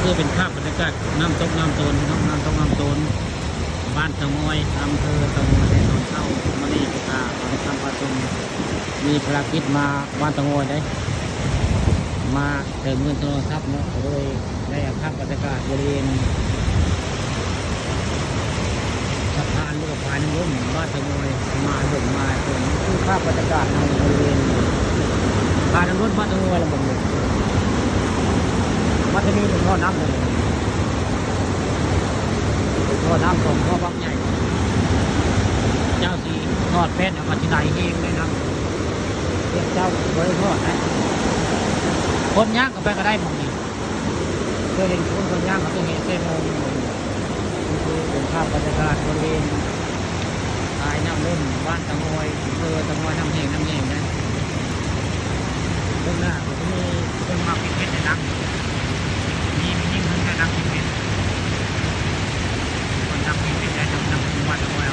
คือเป็นภาพบรรยากาศน้ำตกน้ำโตนน้ำตกน้ำโตนบ้านตะงอยอำเภอตะงอยในตอนเช้ามานี่ไปตาตอนทำประชุมมีภารกิจมาบ้านตะงอยได้มาเติมเงินโทรศัพท์เนาะโดยได้ภาพบรรยากาศบริเวณสะพานเรือพายน้ำล้นบ้านตะงอยมาเดินมาส่วนคือภาพบรรยากาศในบริเวณพายน้ำล้นบ้านตะงอยละหมดเลยมันจะมีเป็นท่อน้ำเลยท่อน้ำส่งท่อบางใหญ่เจ้าสีทอดเป็ดเอามาที่ไหนเองเลยนะเรียกเจ้าบริทอดนะคนย่างก็ไปก็ได้มองนี่เคยเห็นคนย่างก็ต้องเห็นเส้นมองนี่คือเป็นภาพบรรยากาศบริเวณทายน้ำล้นบ้านตะงอยตะงอยน้ำแห้งนะตรงหน้าก็มีคนมากินเป็ดในน้ำยิ่งขึ้นแค่น้ำกินเป็ดคนน้ำกินเป็ดได้น้ำวัดตะงอย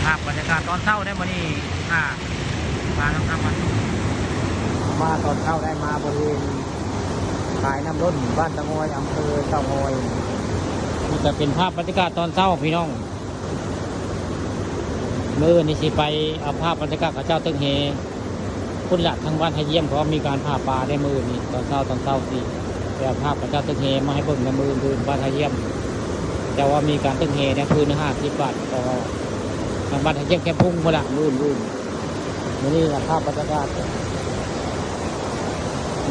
ภาพบรรยากาศตอนเช้าได้มานี่มาต้องทำมาตอนเช้าได้มาบริเวณขายน้ำล้นบ้านตะงอยอำเภอเตางอยนี่จะเป็นภาพบรรยากาศตอนเช้าพี่น้องเมื่อนี่สิไปเอาภาพบรรยากาศข้าเจ้าตึงเฮคุณหลักทางบ้านไทยเยี่ยมเพราะมีการผ่าปลาได้มือนี่ตอนเช้าสิแต่ภาพข้าเจ้าตึงเฮมาให้เบิ่งในมือบ้านไทยเยี่ยมแต่ว่ามีการตึงเฮในคืน50 บาทต่อทางบ้านไทยเยี่ยมแค่พุ่งมาละลื่นนี่ภาพบรรยากาศ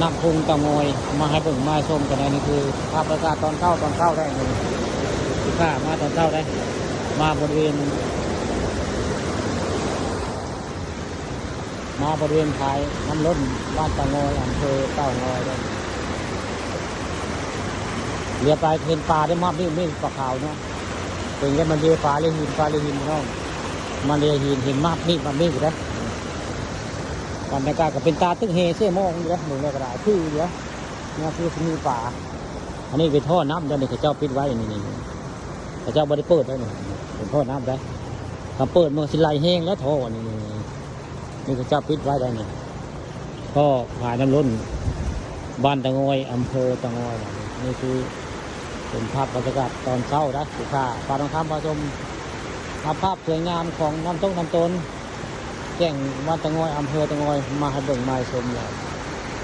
น้ำพุงตะงอยมาให้เบิ่งมาชมกันนี่คือภาพบรรยากาศตอนเช้าได้เลยคือข้ามาตอนเช้าได้มาบริเวณท้ายน้ำล้นบ้านตะงอยอำเภอเต่างอยเลยเรือไปเห็นปลาได้มากไม่ปลาขาวเนาะเป็นแค่มันเรือปลาเรือหินเนาะมันเรือหินเห็นมากนี่อยู่แล้วบรรยากาศก็เป็นตาตึกเฮเซ่มองอยู่แล้วหนึ่งในกระดาษคืออยู่แล้วนี่คือมีป่าอันนี้เป็นท่อน้ำเดี๋ยวนี้เขาเจ้าปิดไว้นี่เขาเจ้าบริเปิดได้เนี่ยเป็นท่อน้ำได้ถ้าเปิดมันสิไหลแห้งแล้วท่อนี่เขาเจ้าปิดไว้ได้เนี่ยก็ผ่านน้ำล้นบ้านตะงอยอำเภอตะงอยนี่คือเป็นภาพบรรยากาศตอนเช้านะสุขาปลาทองคำปลาชมภาพสวยงามของน้ำตกน้ำตนแจ้งบ้านตะงอยอำเภอตะงอยมาให้เบิ่งมาชมเลย